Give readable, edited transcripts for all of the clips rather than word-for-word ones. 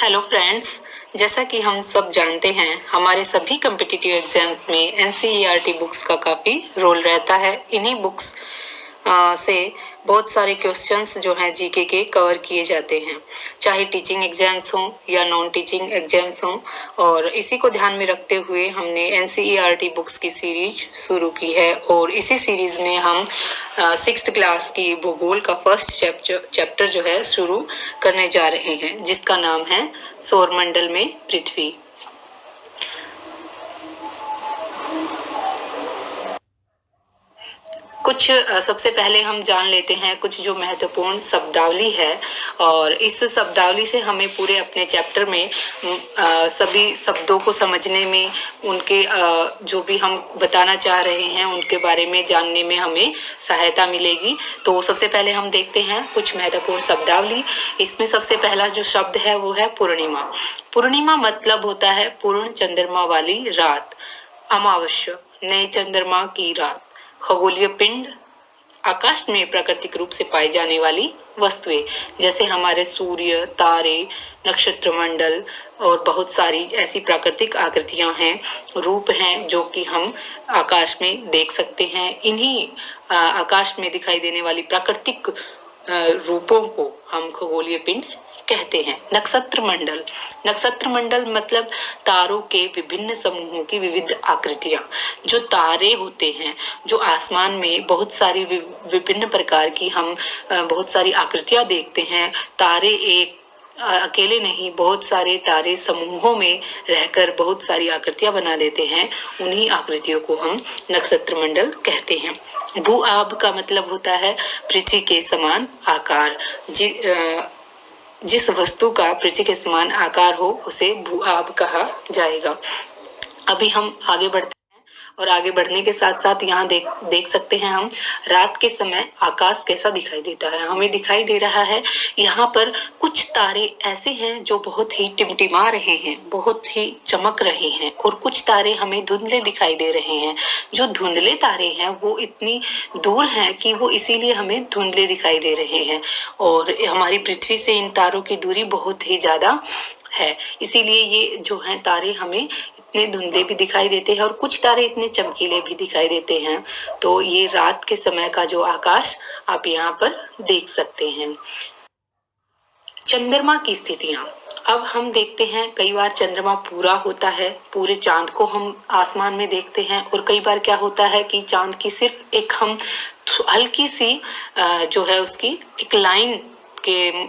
Hello friends, जैसा कि हम सब जानते हैं हमारे सभी कम्पिटिटिव एग्जाम्स में एनसीईआरटी बुक्स का काफ़ी रोल रहता है। इन्हीं बुक्स से बहुत सारे क्वेश्चंस जो हैं जीके के कवर किए जाते हैं, चाहे टीचिंग एग्जाम्स हों या नॉन टीचिंग एग्जाम्स हों। और इसी को ध्यान में रखते हुए हमने एनसीईआरटी बुक्स की सीरीज शुरू की है और इसी सीरीज में हम 6th क्लास की भूगोल का फर्स्ट चैप्टर जो है शुरू करने जा रहे हैं, जिसका नाम है सौरमंडल में पृथ्वी। कुछ सबसे पहले हम जान लेते हैं कुछ जो महत्वपूर्ण शब्दावली है, और इस शब्दावली से हमें पूरे अपने चैप्टर में सभी शब्दों को समझने में, उनके जो भी हम बताना चाह रहे हैं उनके बारे में जानने में हमें सहायता मिलेगी। तो सबसे पहले हम देखते हैं कुछ महत्वपूर्ण शब्दावली। इसमें सबसे पहला जो शब्द है वो है पूर्णिमा। पूर्णिमा मतलब होता है पूर्ण चंद्रमा वाली रात, अमावस्या, नए चंद्रमा की रात। खगोलीय पिंड, आकाश में प्राकृतिक रूप से पाई जाने वाली वस्तुएं, जैसे हमारे सूर्य, तारे, नक्षत्र मंडल और बहुत सारी ऐसी प्राकृतिक आकृतियां हैं, रूप हैं जो कि हम आकाश में देख सकते हैं। इन्हीं आकाश में दिखाई देने वाली प्राकृतिक रूपों को हम खगोलीय पिंड कहते हैं। नक्षत्र मंडल, नक्षत्र मंडल मतलब तारों के विभिन्न समूहों की विविध आकृतियां। जो तारे होते हैं, जो आसमान में बहुत सारी विभिन्न प्रकार की हम बहुत सारी आकृतियां देखते हैं। तारे एक अकेले नहीं, बहुत सारे तारे समूहों में रहकर बहुत सारी आकृतियां बना देते हैं। उन्हीं आकृतियों को हम नक्षत्र मंडल कहते हैं। भू आभ का मतलब होता है पृथ्वी के समान आकार। जिस वस्तु का पृथ्वी के समान आकार हो उसे भू आभ कहा जाएगा। अभी हम आगे बढ़ते हैं, और आगे बढ़ने के साथ साथ यहाँ देख सकते हैं हम रात के समय आकाश कैसा दिखाई देता है। हमें दिखाई दे रहा है यहाँ पर कुछ तारे ऐसे हैं जो बहुत ही टिमटिमा रहे हैं, बहुत ही चमक रहे हैं, और कुछ तारे हमें धुंधले दिखाई दे रहे हैं। जो धुंधले तारे हैं वो इतनी दूर हैं कि वो इसीलिए हमें धुंधले दिखाई दे रहे हैं, और हमारी पृथ्वी से इन तारों की दूरी बहुत ही ज्यादा है, इसीलिए ये जो हैं तारे हमें इतने धुंधले भी दिखाई देते हैं और कुछ तारे इतने चमकीले भी दिखाई देते हैं। तो ये रात के समय का जो आकाश आप यहाँ पर देख सकते हैं। चंद्रमा की स्थितियां, अब हम देखते हैं कई बार चंद्रमा पूरा होता है, पूरे चांद को हम आसमान में देखते हैं, और कई बार क्या होता है कि चांद की सिर्फ एक हम हल्की सी जो है उसकी एक लाइन के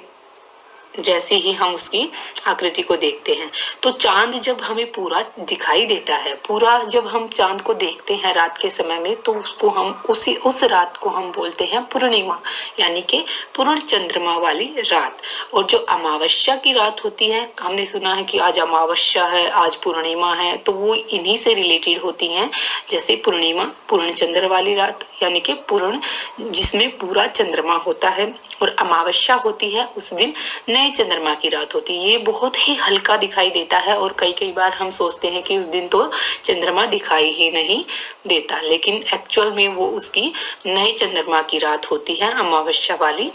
जैसी ही हम उसकी आकृति को देखते हैं। तो चांद जब हमें पूरा दिखाई देता है, पूरा जब हम चांद को देखते हैं रात के समय में, तो उसको हम उस रात को हम बोलते हैं पूर्णिमा, यानी कि पूर्ण चंद्रमा वाली रात। और जो अमावस्या की रात होती है, हमने सुना है कि आज अमावस्या है, आज पूर्णिमा है, तो वो इन्हीं से रिलेटेड होती हैं। जैसे पूर्णिमा पूर्ण चंद्र वाली रात, यानी कि पूर्ण जिसमें पूरा चंद्रमा होता है, और अमावस्या होती है उस दिन नए चंद्रमा की रात होती है। ये बहुत ही हल्का दिखाई देता है, और कई बार हम सोचते हैं कि उस दिन तो चंद्रमा दिखाई ही नहीं देता, लेकिन एक्चुअल में वो उसकी नए चंद्रमा की रात होती है, अमावस्या वाली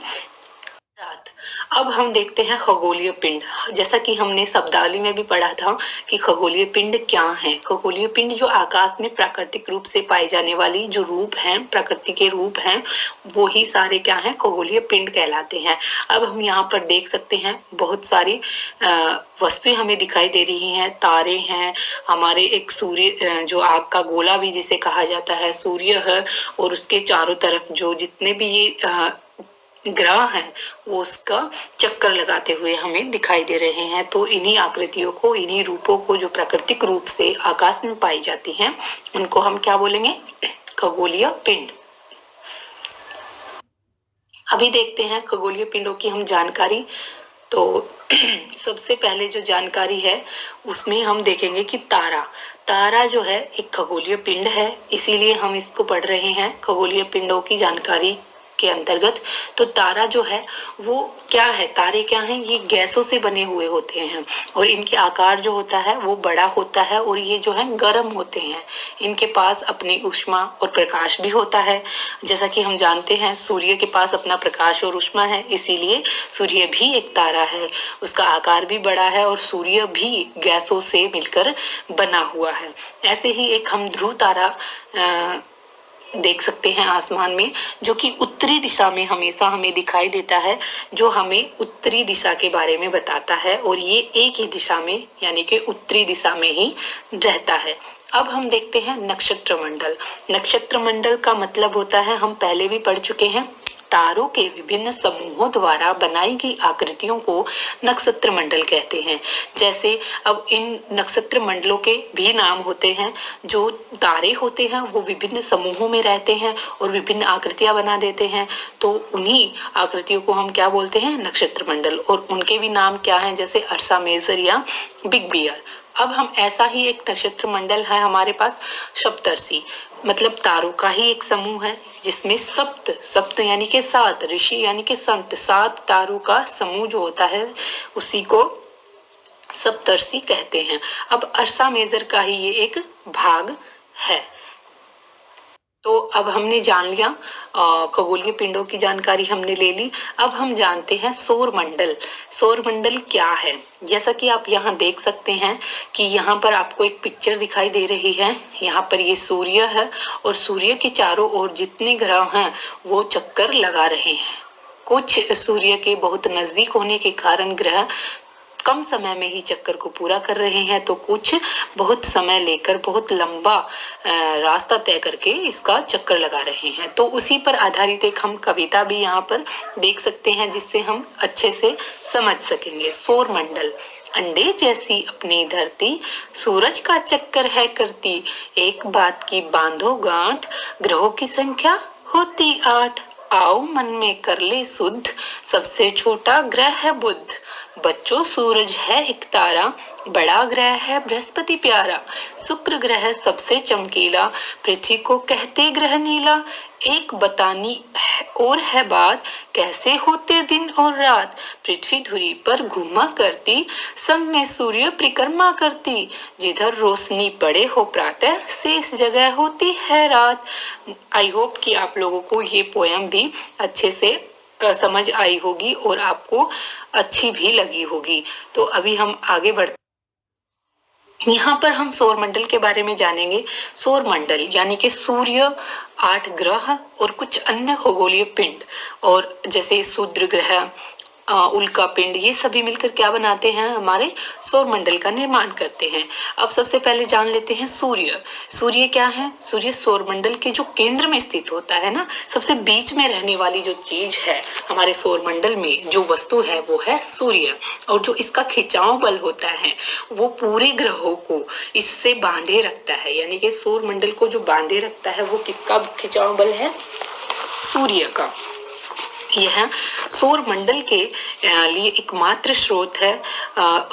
रात। अब हम देखते हैं खगोलीय पिंड। जैसा कि हमने शब्दावली में भी पढ़ा था कि खगोलीय पिंड क्या है। खगोलीय पिंड जो आकाश में प्राकृतिक रूप से पाई जाने वाली जो रूप हैं, प्रकृति के रूप हैं, वो ही सारे क्या हैं, खगोलीय पिंड कहलाते हैं। अब हम यहाँ पर देख सकते हैं बहुत सारी वस्तुएं हमें दिखाई दे रही हैं। तारे हैं, हमारे एक सूर्य जो आग का गोला भी जिसे कहा जाता है, सूर्य है, और उसके चारों तरफ जो जितने भी ये ग्रह हैं वो उसका चक्कर लगाते हुए हमें दिखाई दे रहे हैं। तो इन्हीं आकृतियों को, इन्हीं रूपों को जो प्राकृतिक रूप से आकाश में पाई जाती हैं, उनको हम क्या बोलेंगे, खगोलीय पिंड। अभी देखते हैं खगोलीय पिंडों की हम जानकारी। तो सबसे पहले जो जानकारी है उसमें हम देखेंगे कि तारा जो है एक खगोलीय पिंड है, इसीलिए हम इसको पढ़ रहे हैं। खगोलीय पिंडों की जानकारी के अंतर्गत। तो तारा जो है वो क्या है, तारे क्या हैं, ये गैसों से बने हुए होते हैं और इनके आकार जो होता है वो बड़ा होता है और ये जो है गर्म होते हैं। इनके पास अपनी ऊष्मा और प्रकाश भी होता है। जैसा कि हम जानते हैं सूर्य के पास अपना प्रकाश और ऊष्मा है, इसीलिए सूर्य भी एक तारा है। उसका आकार भी बड़ा है और सूर्य भी गैसों से मिलकर बना हुआ है। ऐसे ही एक हम ध्रुव तारा देख सकते हैं आसमान में, जो कि उत्तरी दिशा में हमेशा हमें दिखाई देता है, जो हमें उत्तरी दिशा के बारे में बताता है और ये एक ही दिशा में यानी कि उत्तरी दिशा में ही रहता है। अब हम देखते हैं नक्षत्र मंडल। नक्षत्र मंडल का मतलब होता है, हम पहले भी पढ़ चुके हैं, तारों के विभिन्न समूहों द्वारा बनाई गई आकृतियों को नक्षत्र मंडल कहते हैं। जैसे अब इन नक्षत्र मंडलों के भी नाम होते हैं। जो तारे होते हैं वो विभिन्न समूहों में रहते हैं और विभिन्न आकृतियां बना देते हैं, तो उन्हीं आकृतियों को हम क्या बोलते हैं, नक्षत्र मंडल। और उनके भी नाम क्या हैं, जैसे अर्सा मेजर या बिग बियर। अब हम ऐसा ही एक नक्षत्र मंडल है हमारे पास, सप्तर्षि, मतलब तारों का ही एक समूह है जिसमें सप्त, सप्त यानी कि सात, ऋषि यानी कि संत, सात तारों का समूह जो होता है उसी को सप्तर्षि कहते हैं। अब अर्सा मेजर का ही ये एक भाग है। तो अब हमने जान लिया खगोलीय पिंडों की जानकारी हमने ले ली। अब हम जानते हैं सौर मंडल। सौर मंडल क्या है? जैसा कि आप यहाँ देख सकते हैं कि यहाँ पर आपको एक पिक्चर दिखाई दे रही है। यहाँ पर ये सूर्य है और सूर्य के चारों ओर जितने ग्रह हैं वो चक्कर लगा रहे हैं। कुछ सूर्य के बहुत नजदीक होने के कारण ग्रह कम समय में ही चक्कर को पूरा कर रहे हैं, तो कुछ बहुत समय लेकर बहुत लंबा रास्ता तय करके इसका चक्कर लगा रहे हैं। तो उसी पर आधारित एक हम कविता भी यहाँ पर देख सकते हैं जिससे हम अच्छे से समझ सकेंगे। सौर मंडल। अंडे जैसी अपनी धरती सूरज का चक्कर है करती, एक बात की बांधो गांठ, ग्रहों की संख्या होती 8, आओ मन में कर ले शुद्ध, सबसे छोटा ग्रह है बुध। बच्चों सूरज है एक तारा, बड़ा ग्रह है बृहस्पति प्यारा, शुक्र ग्रह सबसे चमकीला, पृथ्वी को कहते ग्रह नीला। एक बतानी और है बात, कैसे होते दिन और रात, पृथ्वी धुरी पर घूमा करती, सब में सूर्य परिक्रमा करती, जिधर रोशनी पड़े हो प्रातः, शेष जगह होती है रात। आई होप कि आप लोगों को ये पोयम भी अच्छे से समझ आई होगी और आपको अच्छी भी लगी होगी। तो अभी हम आगे बढ़ते, यहाँ पर हम सौर मंडल के बारे में जानेंगे। सौर मंडल यानी कि सूर्य, 8 ग्रह और कुछ अन्य खगोलीय पिंड, और जैसे शूद्र ग्रह, उल्का पिंड, ये सभी मिलकर क्या बनाते हैं, हमारे सौर मंडल का निर्माण करते हैं। अब सबसे पहले जान लेते हैं सूर्य। सूर्य क्या है? सूर्य सौर मंडल के जो केंद्र में स्थित होता है ना, सबसे बीच में रहने वाली जो चीज है हमारे सौर मंडल में, जो वस्तु है वो है सूर्य। और जो इसका खिंचाव बल होता है वो पूरे ग्रहों को इससे बांधे रखता है, यानी कि सौर मंडल को जो बांधे रखता है वो किसका खिंचाव बल है? सूर्य का। यह सौर मंडल के लिए एकमात्र स्रोत है।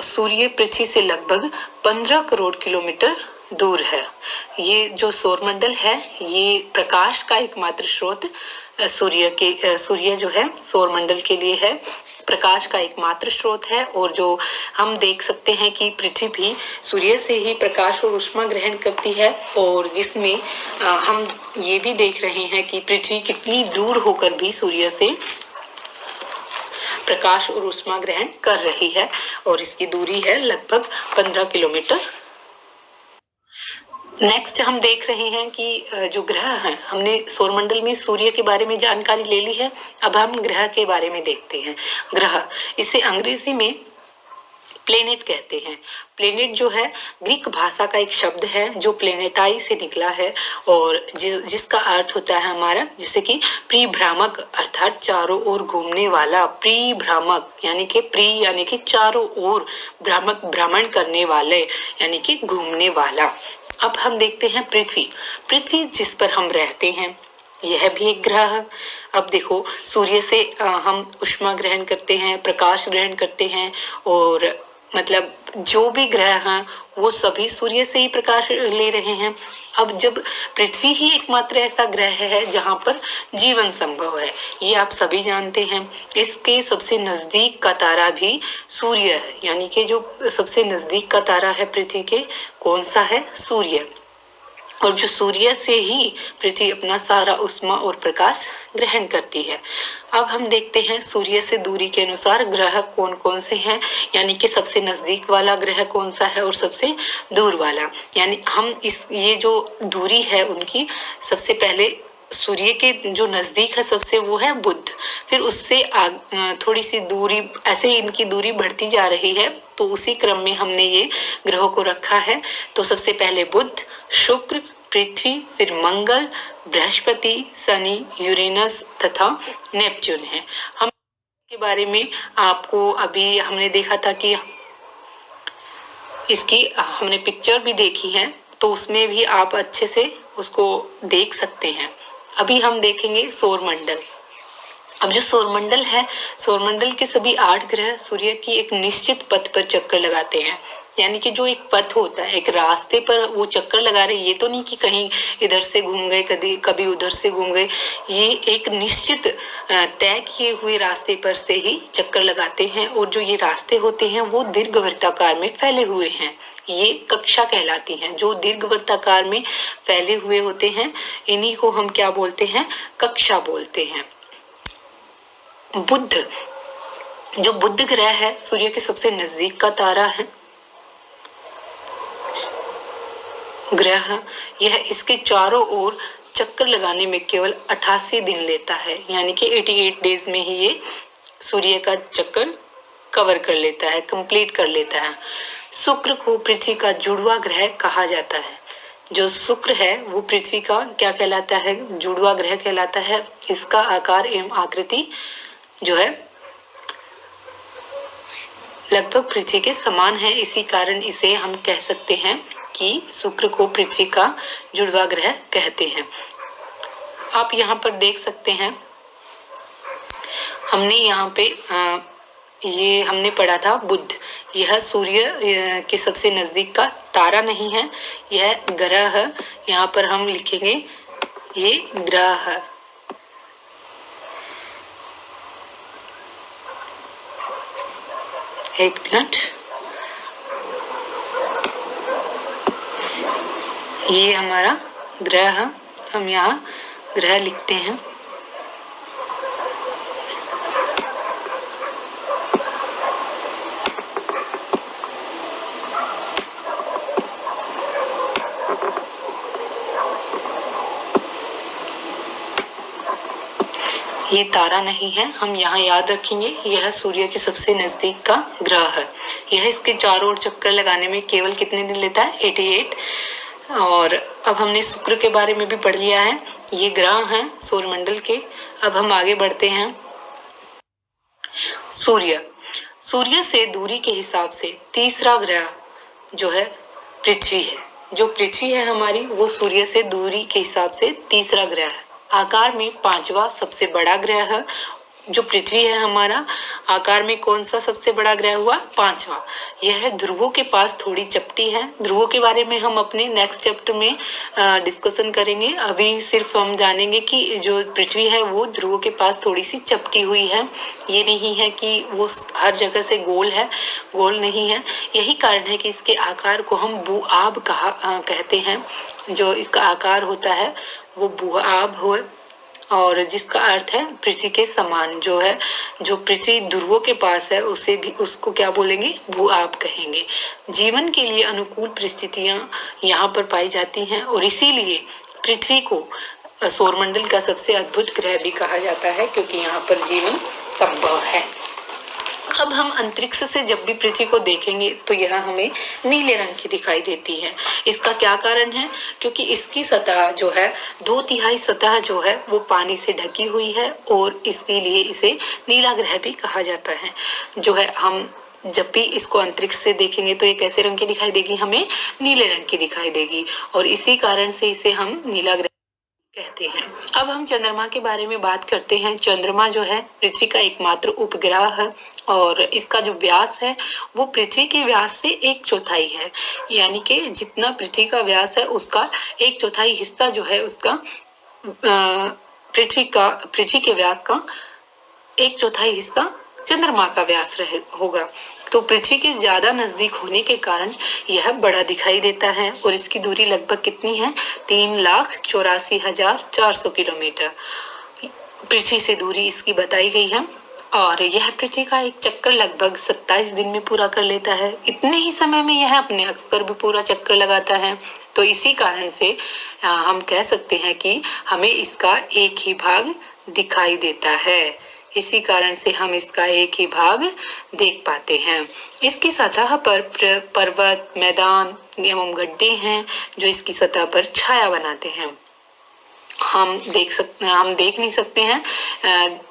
सूर्य पृथ्वी से लगभग 15 करोड़ किलोमीटर दूर है। ये जो सौर मंडल है ये प्रकाश का एकमात्र स्रोत सूर्य जो है सौर मंडल के लिए है, प्रकाश का एकमात्र स्रोत है। और जो हम देख सकते हैं कि पृथ्वी भी सूर्य से ही प्रकाश और ऊष्मा ग्रहण करती है, और जिसमें हम ये भी देख रहे हैं कि पृथ्वी कितनी दूर होकर भी सूर्य से प्रकाश और ऊष्मा ग्रहण कर रही है, और इसकी दूरी है लगभग 15 किलोमीटर। नेक्स्ट हम देख रहे हैं कि जो ग्रह हैं, हमने सौरमंडल में सूर्य के बारे में जानकारी ले ली है, अब हम ग्रह के बारे में देखते हैं। ग्रह, इसे अंग्रेजी में प्लेनेट कहते हैं। प्लेनेट जो है ग्रीक भाषा का एक शब्द है जो प्लेनेटाई से निकला है, और जिसका अर्थ होता है हमारा जैसे कि परिभ्रामक, अर्थात चारों ओर घूमने वाला। परिभ्रामक यानी कि चारों ओर भ्रमण करने वाले, यानी कि घूमने वाला। अब हम देखते हैं पृथ्वी। पृथ्वी जिस पर हम रहते हैं यह भी एक ग्रह है। अब देखो, सूर्य से हम ऊष्मा ग्रहण करते हैं, प्रकाश ग्रहण करते हैं, और मतलब जो भी ग्रह हैं वो सभी सूर्य से ही प्रकाश ले रहे हैं। अब जब पृथ्वी ही एकमात्र ऐसा ग्रह है जहां पर जीवन संभव है, ये आप सभी जानते हैं। इसके सबसे नजदीक का तारा भी सूर्य है, यानी कि जो सबसे नजदीक का तारा है पृथ्वी के, कौन सा है? सूर्य। और जो सूर्य से ही पृथ्वी अपना सारा उष्मा और प्रकाश ग्रहण करती है। अब हम देखते हैं सूर्य से दूरी के अनुसार ग्रह कौन कौन से हैं, यानी कि सबसे नजदीक वाला ग्रह कौन सा है और सबसे दूर वाला। यानी हम ये जो दूरी है उनकी, सबसे पहले सूर्य के जो नजदीक है सबसे, वो है बुध। फिर उससे थोड़ी सी दूरी, ऐसे ही इनकी दूरी बढ़ती जा रही है, तो उसी क्रम में हमने ये ग्रहों को रखा है। तो सबसे पहले बुध, शुक्र, पृथ्वी, फिर मंगल, बृहस्पति, शनि, यूरेनस तथा नेपच्यून है। हम के बारे में आपको अभी हमने देखा था कि इसकी हमने पिक्चर भी देखी है, तो उसमें भी आप अच्छे से उसको देख सकते हैं। अभी हम देखेंगे सौरमंडल। अब जो सौरमंडल है, सौरमंडल के सभी 8 ग्रह सूर्य की एक निश्चित पथ पर चक्कर लगाते हैं। यानी कि जो एक पथ होता है, एक रास्ते पर वो चक्कर लगा रहे, ये तो नहीं कि कहीं इधर से घूम गए, कभी उधर से घूम गए। ये एक निश्चित तय किए हुए रास्ते पर से ही चक्कर लगाते हैं। और जो ये रास्ते होते हैं वो दीर्घवृत्ताकार में फैले हुए हैं, ये कक्षा कहलाती हैं। जो दीर्घवृत्ताकार में फैले हुए होते हैं, इन्हीं को हम क्या बोलते हैं? कक्षा बोलते हैं। बुध, जो बुध ग्रह है सूर्य के सबसे नजदीक का तारा है ग्रह। यह इसके चारों ओर चक्कर लगाने में केवल 88 दिन लेता है, यानी कि 88 डेज में ही ये सूर्य का चक्कर कवर कर लेता है, कंप्लीट कर लेता है। शुक्र को पृथ्वी का जुड़वा ग्रह कहा जाता है। जो शुक्र है वो पृथ्वी का क्या कहलाता है? जुड़वा ग्रह कहलाता है। इसका आकार एवं आकृति जो है लगभग पृथ्वी के समान है, इसी कारण इसे हम कह सकते हैं कि शुक्र को पृथ्वी का जुड़वा ग्रह कहते हैं। आप यहाँ पर देख सकते हैं, हमने यहाँ पे ये हमने पढ़ा था बुध, यह सूर्य के सबसे नजदीक का तारा नहीं है, यह ग्रह है। यहाँ पर हम लिखेंगे ये ग्रह है। एक मिनट, ये हमारा ग्रह है, हम यहाँ ग्रह लिखते हैं। ये तारा नहीं है, हम यहाँ याद रखेंगे यह सूर्य के सबसे नजदीक का ग्रह है। यह इसके चारों ओर चक्कर लगाने में केवल कितने दिन लेता है? 88। और अब हमने शुक्र के बारे में भी पढ़ लिया है, ये ग्रह हैं सौरमंडल के। अब हम आगे बढ़ते हैं। सूर्य, सूर्य से दूरी के हिसाब से तीसरा ग्रह जो है पृथ्वी है। जो पृथ्वी है हमारी, वो सूर्य से दूरी के हिसाब से तीसरा ग्रह है। आकार में 5वां सबसे बड़ा ग्रह है। जो पृथ्वी है हमारा, आकार में कौन सा सबसे बड़ा ग्रह हुआ? 5वां। यह ध्रुवों के पास थोड़ी चपटी है। ध्रुवों के बारे में हम अपने नेक्स्ट चैप्टर में डिस्कशन करेंगे। अभी सिर्फ हम जानेंगे कि जो पृथ्वी है वो ध्रुवों के पास थोड़ी सी चपटी हुई है। ये नहीं है कि वो हर जगह से गोल है, गोल नहीं है। यही कारण है कि इसके आकार को हम भूआब कहते हैं। जो इसका आकार होता है वो भूआब हो, और जिसका अर्थ है पृथ्वी के समान। जो है, जो पृथ्वी ध्रुवों के पास है उसे भी, उसको क्या बोलेंगे? भूआब कहेंगे। जीवन के लिए अनुकूल परिस्थितियां यहाँ पर पाई जाती हैं, और इसीलिए पृथ्वी को सौरमंडल का सबसे अद्भुत ग्रह भी कहा जाता है, क्योंकि यहाँ पर जीवन संभव है। अब हम अंतरिक्ष से जब भी पृथ्वी को देखेंगे तो यह हमें नीले रंग की दिखाई देती है। इसका क्या कारण है? क्योंकि इसकी सतह जो है, 2/3 सतह जो है वो पानी से ढकी हुई है, और इसके लिए इसे नीला ग्रह भी कहा जाता है। जो है, हम जब भी इसको अंतरिक्ष से देखेंगे तो ये कैसे रंग की दिखाई देगी? हमें नीले रंग की दिखाई देगी, और इसी कारण से इसे हम नीला ग्रह कहते हैं। अब हम चंद्रमा के बारे में बात करते हैं। चंद्रमा जो है पृथ्वी का एकमात्र उपग्रह है और इसका जो व्यास है वो पृथ्वी के व्यास से 1/4 है। यानी कि जितना पृथ्वी का व्यास है उसका 1/4 हिस्सा जो है उसका पृथ्वी के व्यास का 1/4 हिस्सा चंद्रमा का व्यास होगा। तो पृथ्वी के ज्यादा नजदीक होने के कारण यह बड़ा दिखाई देता है और इसकी दूरी लगभग कितनी है? 3,84,400 किलोमीटर पृथ्वी से दूरी इसकी बताई गई है। और यह पृथ्वी का एक चक्कर लगभग 27 दिन में पूरा कर लेता है। इतने ही समय में यह अपने अक्ष पर भी पूरा चक्कर लगाता है। तो इसी कारण से हम कह सकते हैं कि हमें इसका एक ही भाग दिखाई देता है। इसी कारण से हम इसका एक ही भाग देख पाते हैं। इसकी सतह पर पर्वत, मैदान एवं गड्ढे हैं जो इसकी सतह पर छाया बनाते हैं। हम देख नहीं सकते हैं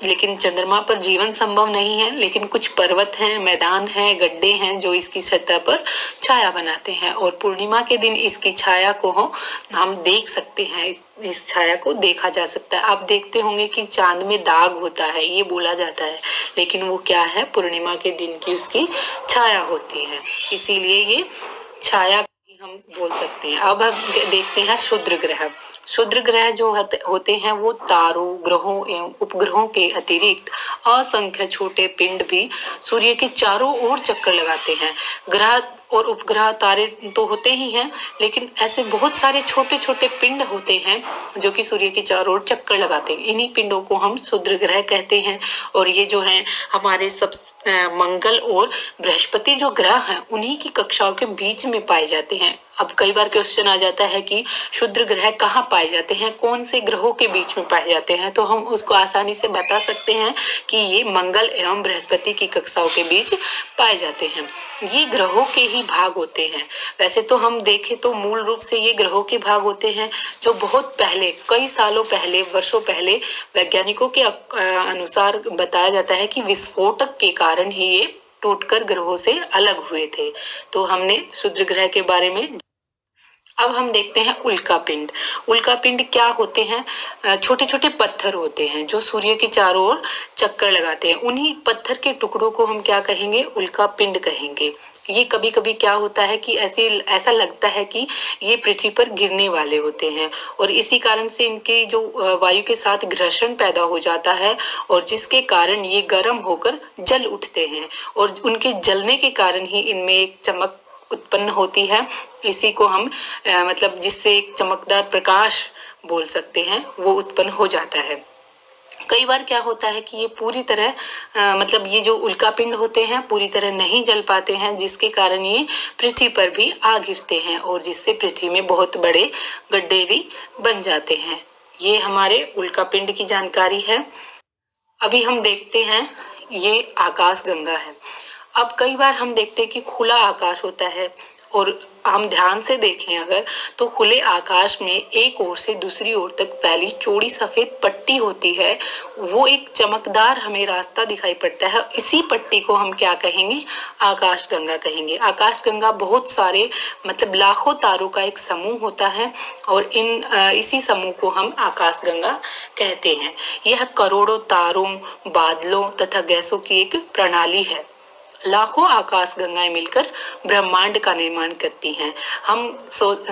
लेकिन चंद्रमा पर जीवन संभव नहीं है, लेकिन कुछ पर्वत हैं, मैदान हैं, गड्ढे हैं जो इसकी सतह पर छाया बनाते हैं और पूर्णिमा के दिन इसकी छाया को हम देख सकते हैं। इस छाया को देखा जा सकता है। आप देखते होंगे कि चांद में दाग होता है, ये बोला जाता है, लेकिन वो क्या है? पूर्णिमा के दिन की उसकी छाया होती है, इसीलिए ये छाया हम बोल सकते हैं। अब हम देखते हैं क्षुद्र ग्रह। क्षुद्र ग्रह जो होते हैं वो तारों, ग्रहों एवं उपग्रहों के अतिरिक्त असंख्य छोटे पिंड भी सूर्य के चारों ओर चक्कर लगाते हैं। ग्रह और उपग्रह तारे तो होते ही हैं, लेकिन ऐसे बहुत सारे छोटे छोटे पिंड होते हैं जो कि सूर्य के चारों ओर चक्कर लगाते हैं। इन्हीं पिंडों को हम क्षुद्र ग्रह कहते हैं। और ये जो है हमारे सब मंगल और बृहस्पति जो ग्रह हैं उन्हीं की कक्षाओं के बीच में पाए जाते हैं। अब कई बार क्वेश्चन आ जाता है कि क्षुद्र ग्रह कहाँ पाए जाते हैं, कौन से ग्रहों के बीच में पाए जाते हैं, तो हम उसको आसानी से बता सकते हैं कि ये मंगल एवं बृहस्पति की कक्षाओं के बीच पाए जाते हैं। ये ग्रहों के ही भाग होते हैं। वैसे तो हम देखें तो मूल रूप से ये ग्रहों के भाग होते हैं जो बहुत पहले, कई सालों पहले, वर्षों पहले वैज्ञानिकों के अनुसार बताया जाता है कि विस्फोटक के कारण ही ये टूटकर ग्रहों से अलग हुए थे। तो हमने क्षुद्र ग्रह के बारे में। अब हम देखते हैं उल्का पिंड। उल्का पिंड क्या होते हैं? छोटे छोटे पत्थर होते हैं जो सूर्य के चारों ओर चक्कर लगाते हैं। उन्हीं पत्थर के टुकड़ों को हम क्या कहेंगे? उल्का पिंड कहेंगे। ये कभी कभी क्या होता है कि ऐसा लगता है कि ये पृथ्वी पर गिरने वाले होते हैं और इसी कारण से इनके जो वायु के साथ घर्षण पैदा हो जाता है और जिसके कारण ये गर्म होकर जल उठते हैं और उनके जलने के कारण ही इनमें एक चमक उत्पन्न होती है। इसी को हम मतलब जिससे एक चमकदार प्रकाश बोल सकते हैं वो उत्पन्न हो जाता है। कई बार क्या होता है कि ये पूरी तरह मतलब ये जो उल्का पिंड होते हैं पूरी तरह नहीं जल पाते हैं, जिसके कारण ये पृथ्वी पर भी आ गिरते हैं और जिससे पृथ्वी में बहुत बड़े गड्ढे भी बन जाते हैं। ये हमारे उल्का पिंड की जानकारी है। अभी हम देखते हैं ये आकाश गंगा है। अब कई बार हम देखते हैं कि खुला आकाश होता है और हम ध्यान से देखें अगर तो खुले आकाश में एक ओर से दूसरी ओर तक फैली चौड़ी सफेद पट्टी होती है। वो एक चमकदार हमें रास्ता दिखाई पड़ता है। इसी पट्टी को हम क्या कहेंगे? आकाश गंगा कहेंगे। आकाश गंगा बहुत सारे मतलब लाखों तारों का एक समूह होता है और इसी समूह को हम आकाश गंगा कहते हैं। यह करोड़ों तारों, बादलों तथा गैसों की एक प्रणाली है। लाखों आकाश गंगाएं मिलकर ब्रह्मांड का निर्माण करती हैं। हम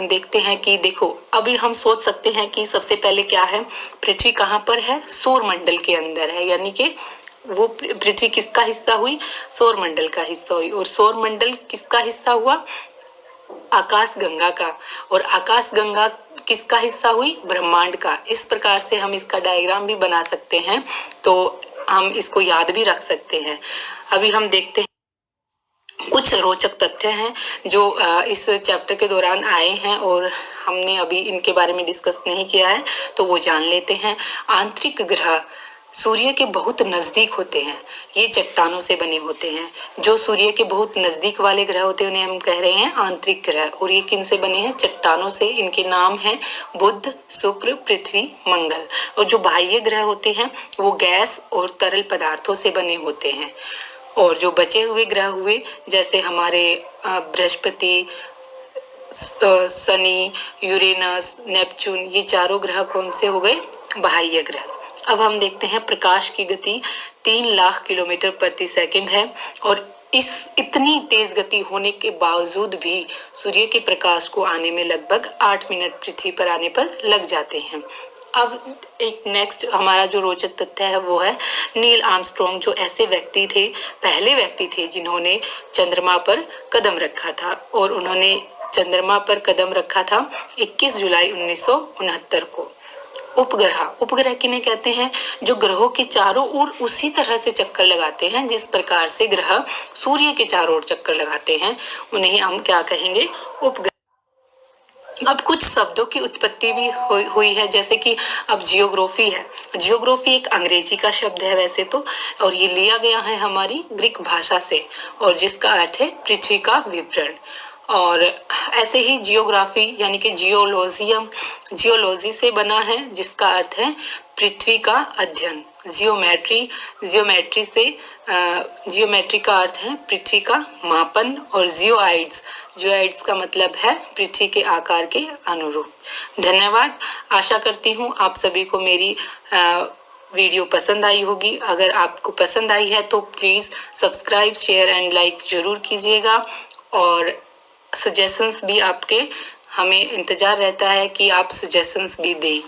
देखते हैं कि देखो अभी हम सोच सकते हैं कि सबसे पहले क्या है, पृथ्वी कहाँ पर है? सौर मंडल के अंदर है। यानी कि वो पृथ्वी किसका हिस्सा हुई? सौर मंडल का हिस्सा हुई। और सौर मंडल किसका हिस्सा हुआ? आकाश गंगा का। और आकाश गंगा किसका हिस्सा हुई? ब्रह्मांड का। इस प्रकार से हम इसका डायग्राम भी बना सकते हैं, तो हम इसको याद भी रख सकते हैं। अभी हम देखते हैं कुछ रोचक तथ्य हैं जो इस चैप्टर के दौरान आए हैं और हमने अभी इनके बारे में डिस्कस नहीं किया है, तो वो जान लेते हैं। आंतरिक ग्रह सूर्य के बहुत नजदीक होते हैं। ये चट्टानों से बने होते हैं। जो सूर्य के बहुत नजदीक वाले ग्रह होते हैं उन्हें हम कह रहे हैं आंतरिक ग्रह। और ये किन से बने हैं? चट्टानों से। इनके नाम हैं बुध, शुक्र, पृथ्वी, मंगल। और जो बाह्य ग्रह होते हैं वो गैस और तरल पदार्थों से बने होते हैं। और जो बचे हुए ग्रह हुए जैसे हमारे बृहस्पति, शनि, यूरेनस, नेपच्यून, ये चारों ग्रह कौन से हो गए? बाह्य ग्रह। अब हम देखते हैं प्रकाश की गति 3 लाख किलोमीटर प्रति सेकंड है और इस इतनी तेज गति होने के बावजूद भी सूर्य के प्रकाश को आने में लगभग 8 मिनट पृथ्वी पर आने पर लग जाते हैं। अब एक नेक्स्ट हमारा जो रोचक तथ्य है वो है नील आर्मस्ट्रॉन्ग, जो ऐसे व्यक्ति थे, पहले व्यक्ति थे जिन्होंने चंद्रमा पर कदम रखा था और उन्होंने चंद्रमा पर कदम रखा था 21 जुलाई 1969 को। उपग्रह किन्हें कहते हैं? जो ग्रहों के चारों ओर उसी तरह से चक्कर लगाते हैं जिस प्रकार से ग्रह सूर्य के चारों ओर चक्कर लगाते हैं, उन्हें हम क्या कहेंगे? उपग्रह। अब कुछ शब्दों की उत्पत्ति भी हुई है, जैसे कि अब जियोग्राफी है। जियोग्राफी एक अंग्रेजी का शब्द है वैसे तो, और ये लिया गया है हमारी ग्रीक भाषा से, और जिसका अर्थ है पृथ्वी का विवरण। और ऐसे ही जियोग्राफी यानी कि जियोलॉजी से बना है, जिसका अर्थ है पृथ्वी का अध्ययन। जियोमेट्री का अर्थ है पृथ्वी का मापन, और जियोइड्स का मतलब है पृथ्वी के आकार के अनुरूप। धन्यवाद। आशा करती हूँ आप सभी को मेरी वीडियो पसंद आई होगी। अगर आपको पसंद आई है तो please subscribe, share and like जरूर कीजिएगा, और सजेशंस भी आपके हमें इंतजार रहता है कि आप सजेशंस भी दें।